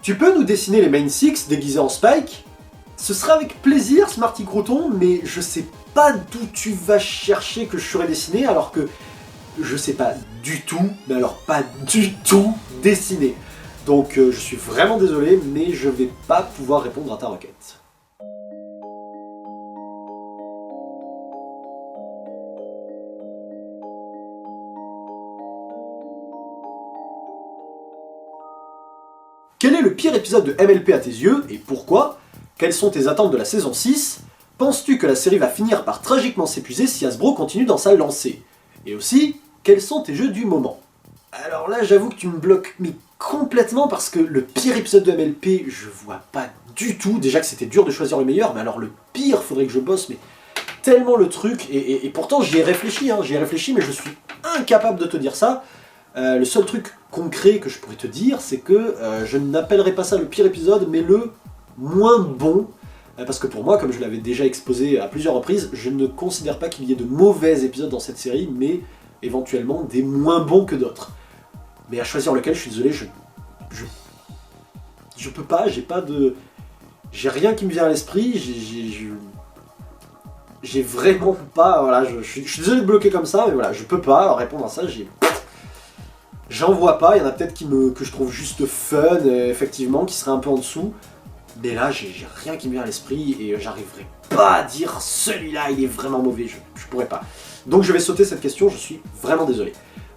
Tu peux nous dessiner les Main Six déguisés en Spike? Ce sera avec plaisir, Smarty Crouton, mais je sais pas d'où tu vas chercher que je saurais dessiner, alors que je sais pas du tout, mais alors pas du tout dessiner. Donc je suis vraiment désolé, mais je vais pas pouvoir répondre à ta requête. Quel est le pire épisode de MLP à tes yeux, et pourquoi? Quelles sont tes attentes de la saison 6? Penses-tu que la série va finir par tragiquement s'épuiser si Hasbro continue dans sa lancée? Et aussi, quels sont tes jeux du moment? Alors là, j'avoue que tu me bloques mais complètement, parce que le pire épisode de MLP, je vois pas du tout. Déjà que c'était dur de choisir le meilleur, mais alors le pire, faudrait que je bosse, mais tellement le truc, et pourtant j'y ai réfléchi, mais je suis incapable de te dire ça. Le seul truc concret que je pourrais te dire, c'est que je n'appellerai pas ça le pire épisode, mais le moins bon, parce que pour moi, comme je l'avais déjà exposé à plusieurs reprises, je ne considère pas qu'il y ait de mauvais épisodes dans cette série, mais éventuellement des moins bons que d'autres. Mais à choisir lequel, je suis désolé, je peux pas, j'ai rien qui me vient à l'esprit, j'ai vraiment pas, voilà, je suis désolé de bloquer comme ça, mais voilà, je peux pas répondre à ça, j'en vois pas. Il y en a peut-être que je trouve juste fun, effectivement, qui serait un peu en dessous. Mais là, j'ai rien qui me vient à l'esprit et j'arriverai pas à dire celui-là, il est vraiment mauvais, je pourrais pas. Donc je vais sauter cette question, je suis vraiment désolé.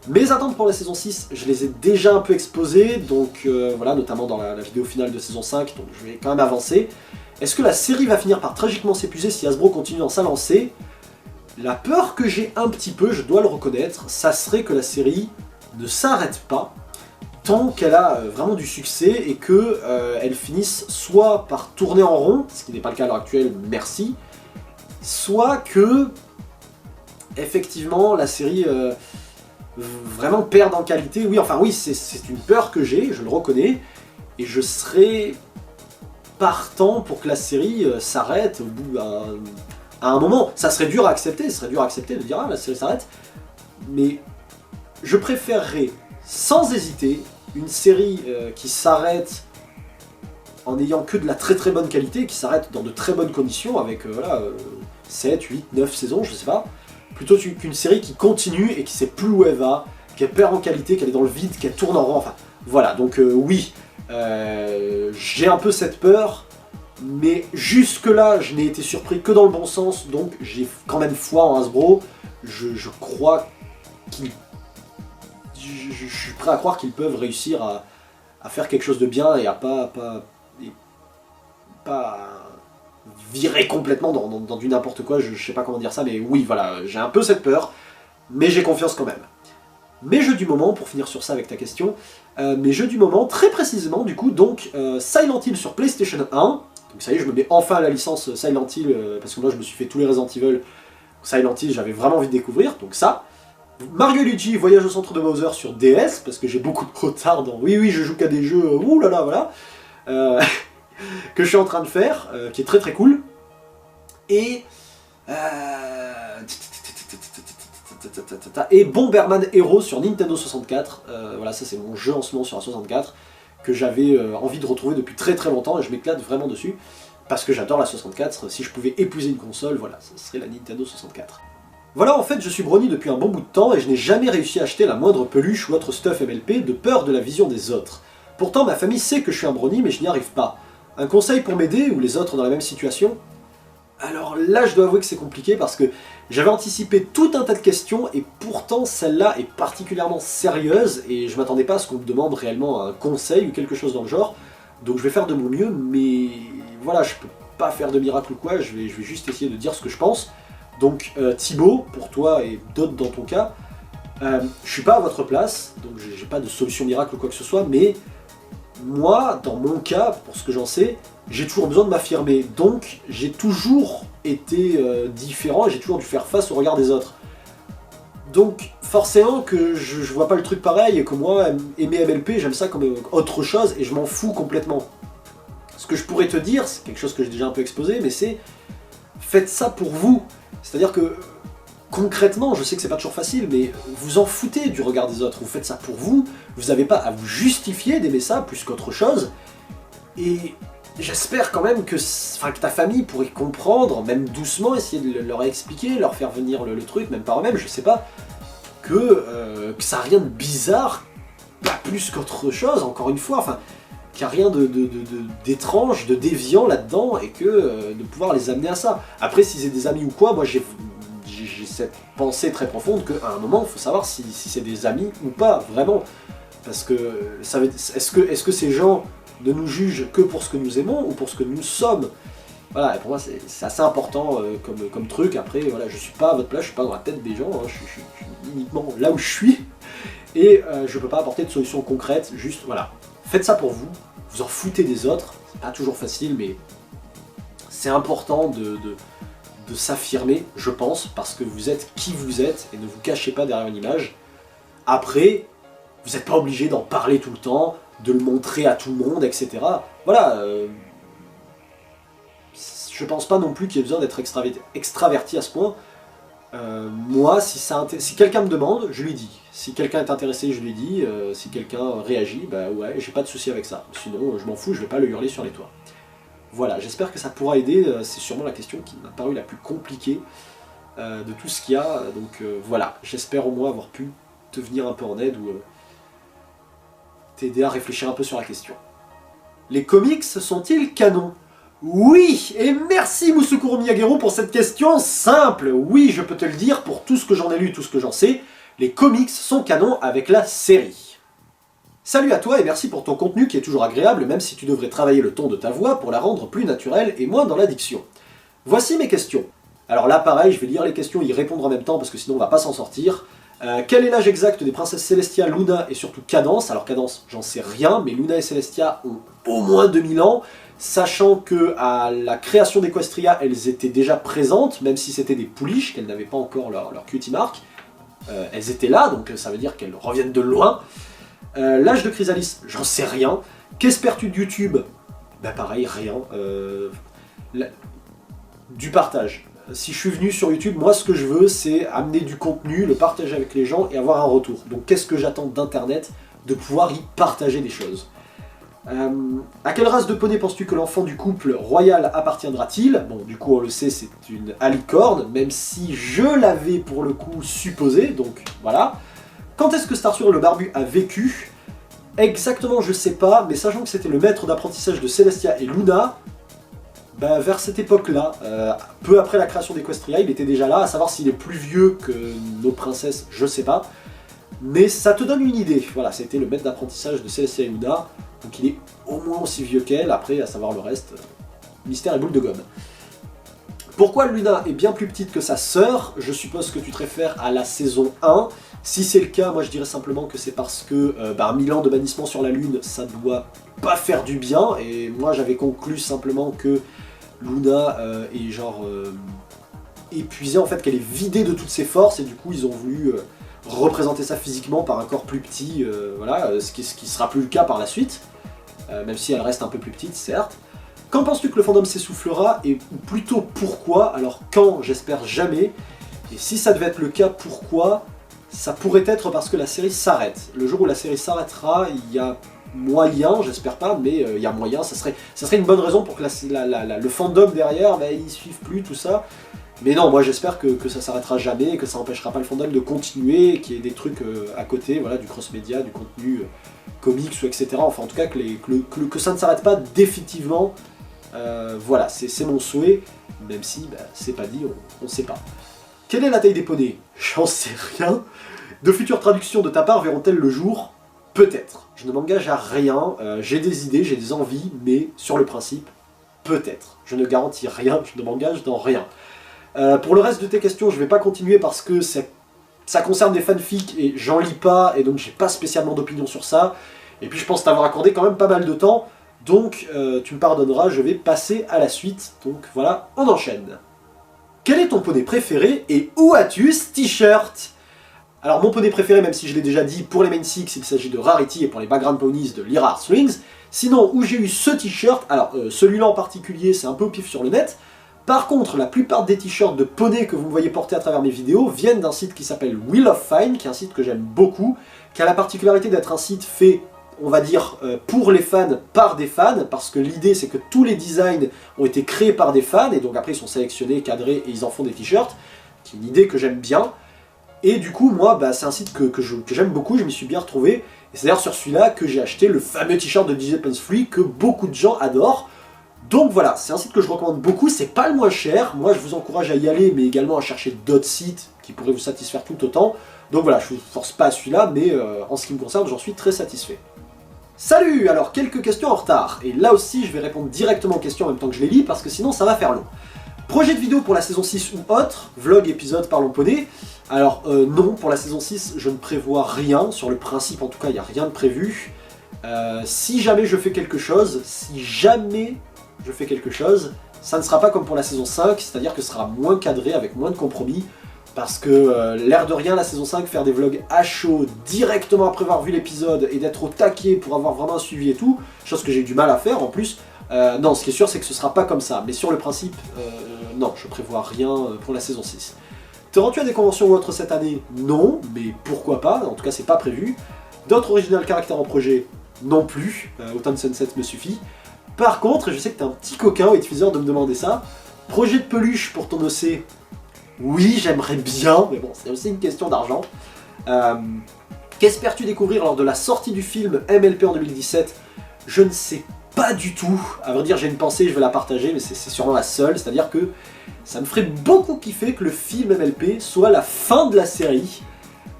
Mes attentes pour la saison 6, je les ai déjà un peu exposées, donc voilà, notamment dans la vidéo finale de saison 5, donc je vais quand même avancer. Est-ce que la série va finir par tragiquement s'épuiser si Hasbro continue dans sa lancée? La peur que j'ai un petit peu, je dois le reconnaître, ça serait que la série ne s'arrête pas tant qu'elle a vraiment du succès et que elle finisse soit par tourner en rond, ce qui n'est pas le cas à l'heure actuelle, merci, soit que effectivement la série vraiment perde en qualité. Oui, enfin oui, c'est une peur que j'ai, je le reconnais, et je serais partant pour que la série s'arrête au bout à un moment. Ça serait dur à accepter, de dire ah la série s'arrête, mais je préférerais, sans hésiter, une série qui s'arrête en ayant que de la très très bonne qualité, qui s'arrête dans de très bonnes conditions, avec 7, 8, 9 saisons, je sais pas, plutôt qu'une série qui continue et qui sait plus où elle va, qu'elle perd en qualité, qu'elle est dans le vide, qu'elle tourne en rond, enfin voilà, donc oui, j'ai un peu cette peur, mais jusque là je n'ai été surpris que dans le bon sens, donc j'ai quand même foi en Hasbro, je crois qu'ils... Je suis prêt à croire qu'ils peuvent réussir à faire quelque chose de bien et à pas virer complètement dans du n'importe quoi, je sais pas comment dire ça, mais oui, voilà, j'ai un peu cette peur, mais j'ai confiance quand même. Mes jeux du moment, pour finir sur ça avec ta question, mes jeux du moment, très précisément, du coup, donc Silent Hill sur PlayStation 1, donc ça y est, je me mets enfin à la licence Silent Hill, parce que moi je me suis fait tous les Resident Evil, Silent Hill, j'avais vraiment envie de découvrir, donc ça. Mario et Luigi Voyage au centre de Bowser sur DS, parce que j'ai beaucoup de retard dans... Oui, je joue qu'à des jeux, oulala, voilà, que je suis en train de faire, qui est très très cool. Et... Et Bomberman Hero sur Nintendo 64, voilà, ça c'est mon jeu en ce moment sur la 64, que j'avais envie de retrouver depuis très très longtemps, et je m'éclate vraiment dessus, parce que j'adore la 64, si je pouvais épouser une console, voilà, ce serait la Nintendo 64. Voilà, en fait, je suis brony depuis un bon bout de temps et je n'ai jamais réussi à acheter la moindre peluche ou autre stuff MLP de peur de la vision des autres. Pourtant, ma famille sait que je suis un brony, mais je n'y arrive pas. Un conseil pour m'aider ou les autres dans la même situation? Alors là, je dois avouer que c'est compliqué parce que j'avais anticipé tout un tas de questions et pourtant celle-là est particulièrement sérieuse et je m'attendais pas à ce qu'on me demande réellement un conseil ou quelque chose dans le genre. Donc je vais faire de mon mieux, mais voilà, je peux pas faire de miracle ou quoi, je vais juste essayer de dire ce que je pense. Donc Thibaut, pour toi et d'autres dans ton cas, je suis pas à votre place, donc j'ai pas de solution miracle ou quoi que ce soit, mais moi, dans mon cas, pour ce que j'en sais, j'ai toujours besoin de m'affirmer, donc j'ai toujours été différent et j'ai toujours dû faire face au regard des autres. Donc forcément que je vois pas le truc pareil et que moi, aimer MLP, j'aime ça comme autre chose et je m'en fous complètement. Ce que je pourrais te dire, c'est quelque chose que j'ai déjà un peu exposé, mais c'est faites ça pour vous. C'est-à-dire que, concrètement, je sais que c'est pas toujours facile, mais vous en foutez du regard des autres, vous faites ça pour vous, vous n'avez pas à vous justifier d'aimer ça plus qu'autre chose, Et j'espère quand même que ta famille pourrait comprendre, même doucement, essayer de leur expliquer, leur faire venir le truc, même par eux-mêmes, je sais pas, que ça n'a rien de bizarre, pas plus qu'autre chose, encore une fois, enfin, qu'il n'y a rien d'étrange, de déviant là-dedans, et que de pouvoir les amener à ça. Après, s'ils aient des amis ou quoi, moi j'ai cette pensée très profonde qu'à un moment, il faut savoir si c'est des amis ou pas, vraiment. Parce que, est-ce que ces gens ne nous jugent que pour ce que nous aimons ou pour ce que nous sommes? Voilà, et pour moi c'est assez important comme truc. Après, voilà, je suis pas à votre place, je suis pas dans la tête des gens, hein, je suis uniquement là où je suis, et je peux pas apporter de solution concrète, juste, voilà. Faites ça pour vous, vous en foutez des autres, c'est pas toujours facile, mais c'est important de s'affirmer, je pense, parce que vous êtes qui vous êtes, et ne vous cachez pas derrière une image. Après, vous n'êtes pas obligé d'en parler tout le temps, de le montrer à tout le monde, etc. Voilà, je pense pas non plus qu'il y ait besoin d'être extraverti à ce point. Moi, si quelqu'un me demande, je lui dis. Si quelqu'un est intéressé, je lui dis. Si quelqu'un réagit, bah ouais, j'ai pas de souci avec ça. Sinon, je m'en fous, je vais pas le hurler sur les toits. Voilà, j'espère que ça pourra aider. C'est sûrement la question qui m'a paru la plus compliquée de tout ce qu'il y a. Donc voilà, j'espère au moins avoir pu te venir un peu en aide ou t'aider à réfléchir un peu sur la question. Les comics sont-ils canons? Oui, et merci Musukuro Miyagero pour cette question simple. Oui, je peux te le dire, pour tout ce que j'en ai lu, tout ce que j'en sais, les comics sont canons avec la série. Salut à toi et merci pour ton contenu qui est toujours agréable, même si tu devrais travailler le ton de ta voix pour la rendre plus naturelle et moins dans l'addiction. Voici mes questions. Alors là, pareil, je vais lire les questions et y répondre en même temps parce que sinon on va pas s'en sortir. Quel est l'âge exact des princesses Celestia, Luna et surtout Cadance? Alors Cadance, j'en sais rien, mais Luna et Celestia ont au moins 2000 ans, sachant que à la création d'Equestria, elles étaient déjà présentes, même si c'était des pouliches, qu'elles n'avaient pas encore leur cutie mark. Elles étaient là, donc ça veut dire qu'elles reviennent de loin. L'âge de Chrysalis, j'en sais rien. Qu'espères-tu de YouTube? Bah pareil, rien. Du partage. Si je suis venu sur YouTube, moi ce que je veux c'est amener du contenu, le partager avec les gens et avoir un retour. Donc qu'est-ce que j'attends d'internet? De pouvoir y partager des choses. À quelle race de poney penses-tu que l'enfant du couple royal appartiendra-t-il? Bon, du coup on le sait, c'est une alicorne, même si je l'avais pour le coup supposé, donc voilà. Quand est-ce que Starsur le barbu a vécu? Exactement je sais pas, mais sachant que c'était le maître d'apprentissage de Celestia et Luna, bah, vers cette époque-là, peu après la création d'Equestria, il était déjà là, à savoir s'il est plus vieux que nos princesses, je sais pas. Mais ça te donne une idée, voilà, c'était le maître d'apprentissage de Celestia et Luna, donc il est au moins aussi vieux qu'elle, après à savoir le reste, mystère et boule de gomme. Pourquoi Luna est bien plus petite que sa sœur? Je suppose que tu te réfères à la saison 1. Si c'est le cas, moi je dirais simplement que c'est parce que 1000 ans de bannissement sur la Lune, ça doit pas faire du bien, et moi j'avais conclu simplement que Luna est genre épuisée, en fait qu'elle est vidée de toutes ses forces, et du coup ils ont voulu représenter ça physiquement par un corps plus petit, voilà, ce qui sera plus le cas par la suite, même si elle reste un peu plus petite certes. Quand penses-tu que le fandom s'essoufflera, et ou plutôt pourquoi? Alors quand, j'espère jamais, et si ça devait être le cas, pourquoi? Ça pourrait être parce que la série s'arrête. Le jour où la série s'arrêtera, il y a moyen, j'espère pas, mais il y a moyen, ça serait une bonne raison pour que le fandom derrière, bah, ils suivent plus tout ça. Mais non, moi j'espère que ça s'arrêtera jamais, que ça empêchera pas le fandom de continuer, qu'il y ait des trucs à côté, voilà, du cross-média, du contenu comics ou etc. Enfin en tout cas que ça ne s'arrête pas définitivement. Voilà, c'est mon souhait, même si bah, c'est pas dit, on sait pas. Quelle est la taille des poneys? J'en sais rien. De futures traductions de ta part verront-elles le jour? Peut-être. Je ne m'engage à rien, j'ai des idées, j'ai des envies, mais sur le principe, peut-être. Je ne garantis rien, je ne m'engage dans rien. Pour le reste de tes questions, je ne vais pas continuer parce que ça concerne des fanfics et j'en lis pas, et donc j'ai pas spécialement d'opinion sur ça. Et puis je pense t'avoir accordé quand même pas mal de temps, donc tu me pardonneras, je vais passer à la suite. Donc voilà, on enchaîne. Quel est ton poney préféré et où as-tu ce t-shirt? Alors mon poney préféré, même si je l'ai déjà dit, pour les main six, il s'agit de Rarity, et pour les background ponies de Lyra Strings. Sinon, où j'ai eu ce t-shirt, alors celui-là en particulier, c'est un peu au pif sur le net. Par contre, la plupart des t-shirts de poney que vous me voyez porter à travers mes vidéos viennent d'un site qui s'appelle Wheel of Fine, qui est un site que j'aime beaucoup, qui a la particularité d'être un site fait on va dire, pour les fans, par des fans, parce que l'idée c'est que tous les designs ont été créés par des fans, et donc après ils sont sélectionnés, cadrés, et ils en font des t-shirts, qui est une idée que j'aime bien. Et du coup, moi, c'est un site que j'aime beaucoup, je m'y suis bien retrouvé, et c'est d'ailleurs sur celui-là que j'ai acheté le fameux t-shirt de DJ Pants Free que beaucoup de gens adorent. Donc voilà, c'est un site que je recommande beaucoup, c'est pas le moins cher, moi je vous encourage à y aller, mais également à chercher d'autres sites qui pourraient vous satisfaire tout autant. Donc voilà, je vous force pas à celui-là, mais en ce qui me concerne, j'en suis très satisfait. Salut! Alors, quelques questions en retard, et là aussi je vais répondre directement aux questions en même temps que je les lis, parce que sinon ça va faire long. Projet de vidéo pour la saison 6 ou autre, vlog, épisode, parlons poney. Alors non, pour la saison 6, je ne prévois rien, sur le principe en tout cas, il n'y a rien de prévu. Si jamais je fais quelque chose, ça ne sera pas comme pour la saison 5, c'est-à-dire que ce sera moins cadré, avec moins de compromis, parce que l'air de rien, la saison 5, faire des vlogs à chaud, directement après avoir vu l'épisode, et d'être au taquet pour avoir vraiment un suivi et tout, chose que j'ai eu du mal à faire en plus, non, ce qui est sûr, c'est que ce sera pas comme ça, mais sur le principe, non, je prévois rien pour la saison 6. Te rends-tu à des conventions ou autres cette année? Non, mais pourquoi pas, en tout cas c'est pas prévu. D'autres original caractères en projet? Non plus, Autumn Sunset me suffit. Par contre, je sais que t'es un petit coquin au diffuseur de me demander ça, projet de peluche pour ton OC? Oui, j'aimerais bien, mais bon, c'est aussi une question d'argent. Qu'espères-tu découvrir lors de la sortie du film MLP en 2017? Je ne sais pas du tout. À vrai dire, j'ai une pensée, je vais la partager, mais c'est sûrement la seule. C'est-à-dire que ça me ferait beaucoup kiffer que le film MLP soit la fin de la série,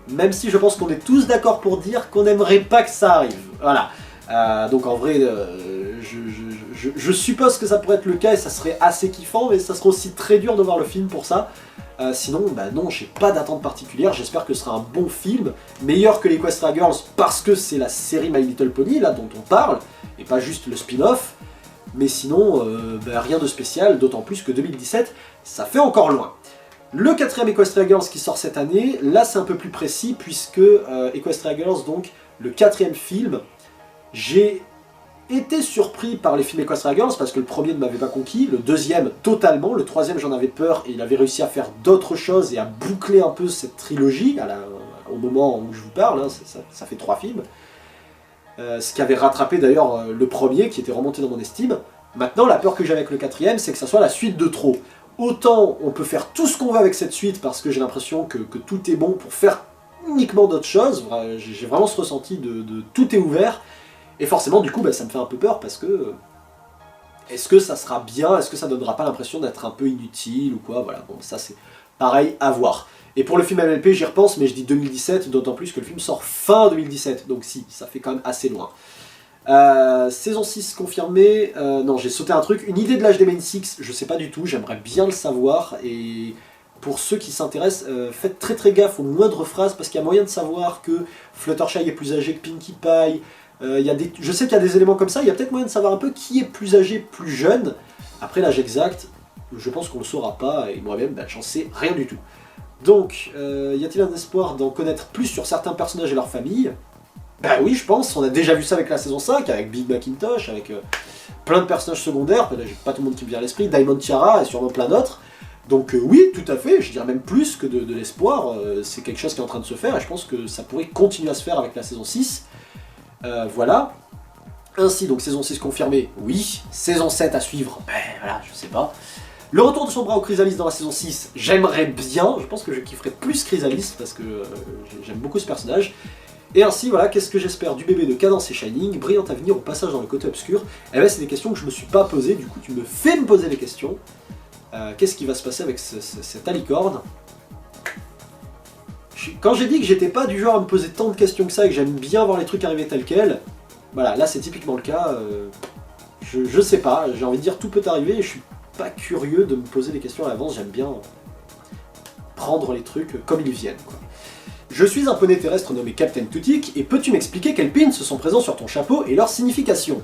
même si je pense qu'on est tous d'accord pour dire qu'on n'aimerait pas que ça arrive. Voilà. Donc en vrai, je suppose que ça pourrait être le cas et ça serait assez kiffant, mais ça serait aussi très dur de voir le film pour ça. Sinon, non, j'ai pas d'attente particulière, j'espère que ce sera un bon film, meilleur que les Equestria Girls parce que c'est la série My Little Pony là dont on parle, et pas juste le spin-off, mais sinon, rien de spécial, d'autant plus que 2017, ça fait encore loin. Le 4ème Equestria Girls qui sort cette année, là c'est un peu plus précis, puisque Equestria Girls, donc le 4ème film, j'ai été surpris par les films Equestria Girls parce que le premier ne m'avait pas conquis, le deuxième totalement, le troisième j'en avais peur et il avait réussi à faire d'autres choses et à boucler un peu cette trilogie au moment où je vous parle, hein, ça fait 3 films. Ce qui avait rattrapé d'ailleurs le premier qui était remonté dans mon estime. Maintenant la peur que j'ai avec le 4ème c'est que ça soit la suite de trop. Autant on peut faire tout ce qu'on veut avec cette suite parce que j'ai l'impression que tout est bon pour faire uniquement d'autres choses, j'ai vraiment ce ressenti de tout est ouvert. Et forcément, du coup, ça me fait un peu peur parce que... Est-ce que ça sera bien? Est-ce que ça donnera pas l'impression d'être un peu inutile ou quoi? Voilà, bon, ça c'est pareil à voir. Et pour le film MLP, j'y repense, mais je dis 2017, d'autant plus que le film sort fin 2017, donc si, ça fait quand même assez loin. Saison 6 confirmée, non, j'ai sauté un truc, une idée de l'âge des Main Six, je sais pas du tout, j'aimerais bien le savoir, et... Pour ceux qui s'intéressent, faites très gaffe aux moindres phrases, parce qu'il y a moyen de savoir que Fluttershy est plus âgé que Pinkie Pie. Je sais qu'il y a des éléments comme ça, il y a peut-être moyen de savoir un peu qui est plus âgé, plus jeune. Après l'âge exact, je pense qu'on ne le saura pas, et moi-même, j'en sais rien du tout. Donc, y a-t-il un espoir d'en connaître plus sur certains personnages et leurs familles? Bah oui, je pense, on a déjà vu ça avec la saison 5, avec Big Macintosh, avec plein de personnages secondaires, là j'ai pas tout le monde qui me vient à l'esprit, Diamond Tiara et sûrement plein d'autres. Donc oui, tout à fait, je dirais même plus que de l'espoir, c'est quelque chose qui est en train de se faire et je pense que ça pourrait continuer à se faire avec la saison 6. Voilà. Ainsi, donc saison 6 confirmée, oui. Saison 7 à suivre, voilà, je sais pas. Le retour de son bras au Chrysalis dans la saison 6, j'aimerais bien, je pense que je kifferais plus Chrysalis parce que j'aime beaucoup ce personnage. Et ainsi, voilà, qu'est-ce que j'espère du bébé de Cadence et Shining, brillant avenir au passage dans le côté obscur. Eh bien, c'est des questions que je me suis pas posées, du coup tu me fais me poser les questions. Qu'est-ce qui va se passer avec cette alicorne? Quand j'ai dit que j'étais pas du genre à me poser tant de questions que ça et que j'aime bien voir les trucs arriver tels quels, voilà, là c'est typiquement le cas. Je sais pas, j'ai envie de dire tout peut arriver et je suis pas curieux de me poser des questions à l'avance, j'aime bien prendre les trucs comme ils viennent, quoi. Je suis un poney terrestre nommé Captain Tutik et peux-tu m'expliquer quels pins sont présents sur ton chapeau et leur signification?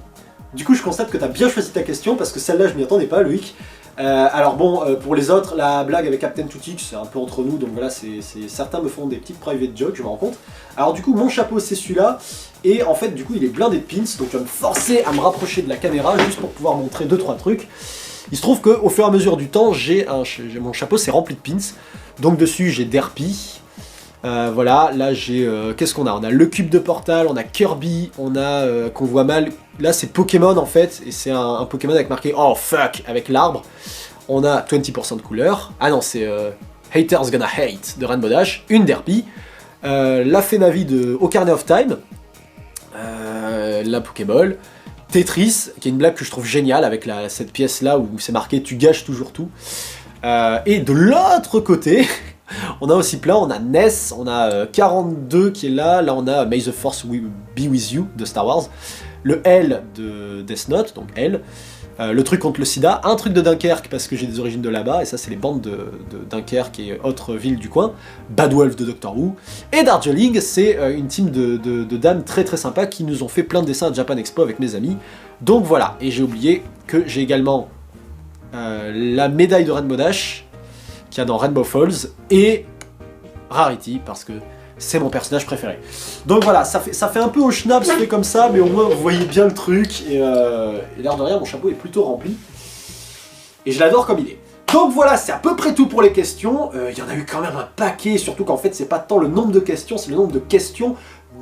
Du coup je constate que t'as bien choisi ta question parce que celle-là je m'y attendais pas, Loïc. Alors bon, pour les autres, la blague avec Captain Tutik, c'est un peu entre nous, donc voilà, certains me font des petites private jokes, je me rends compte. Alors du coup, mon chapeau, c'est celui-là, et en fait, du coup, il est blindé de pins, donc je vais me forcer à me rapprocher de la caméra, juste pour pouvoir montrer 2-3 trucs. Il se trouve qu'au fur et à mesure du temps, mon chapeau, c'est rempli de pins, donc dessus, j'ai Derpy, Voilà, là j'ai... qu'est-ce qu'on a? On a le cube de Portal, on a Kirby, on a... qu'on voit mal... Là c'est Pokémon en fait, et c'est un Pokémon avec marqué oh fuck avec l'arbre. On a 20% de couleur. Ah non, c'est Haters Gonna Hate de Rainbow Dash, une Derpy. La Fénavi de Ocarina of Time. La Pokéball. Tetris, qui est une blague que je trouve géniale avec cette pièce là où c'est marqué tu gâches toujours tout. Et de l'autre côté, on a aussi plein, on a Ness, on a 42 qui est là on a May the Force Be With You de Star Wars, le L de Death Note, donc L, le truc contre le sida, un truc de Dunkerque parce que j'ai des origines de là-bas, et ça c'est les bandes de Dunkerque et autres villes du coin, Bad Wolf de Doctor Who, et Darjeeling, c'est une team de dames très très sympas qui nous ont fait plein de dessins à Japan Expo avec mes amis, donc voilà, et j'ai oublié que j'ai également la médaille de Rainbow Dash, qu'il y a dans Rainbow Falls, et Rarity, parce que c'est mon personnage préféré. Donc voilà, ça fait un peu au schnaps fait comme ça, mais au moins vous voyez bien le truc, et l'air de rien, mon chapeau est plutôt rempli, et je l'adore comme il est. Donc voilà, c'est à peu près tout pour les questions. Il y en a eu quand même un paquet, surtout qu'en fait c'est pas tant le nombre de questions, c'est le nombre de questions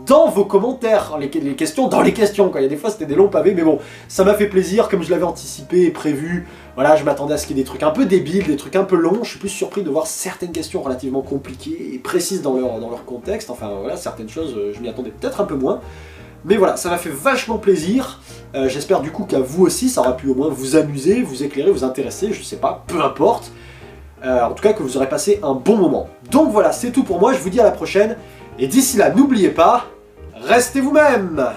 dans vos commentaires, les questions dans les questions, quoi. Il y a des fois c'était des longs pavés, mais bon, ça m'a fait plaisir, comme je l'avais anticipé et prévu. Voilà, je m'attendais à ce qu'il y ait des trucs un peu débiles, des trucs un peu longs. Je suis plus surpris de voir certaines questions relativement compliquées et précises dans leur contexte. Enfin voilà, certaines choses, je m'y attendais peut-être un peu moins. Mais voilà, ça m'a fait vachement plaisir. J'espère du coup qu'à vous aussi, ça aura pu au moins vous amuser, vous éclairer, vous intéresser, je sais pas, peu importe. En tout cas, que vous aurez passé un bon moment. Donc voilà, c'est tout pour moi, je vous dis à la prochaine. Et d'ici là, n'oubliez pas, restez vous-même!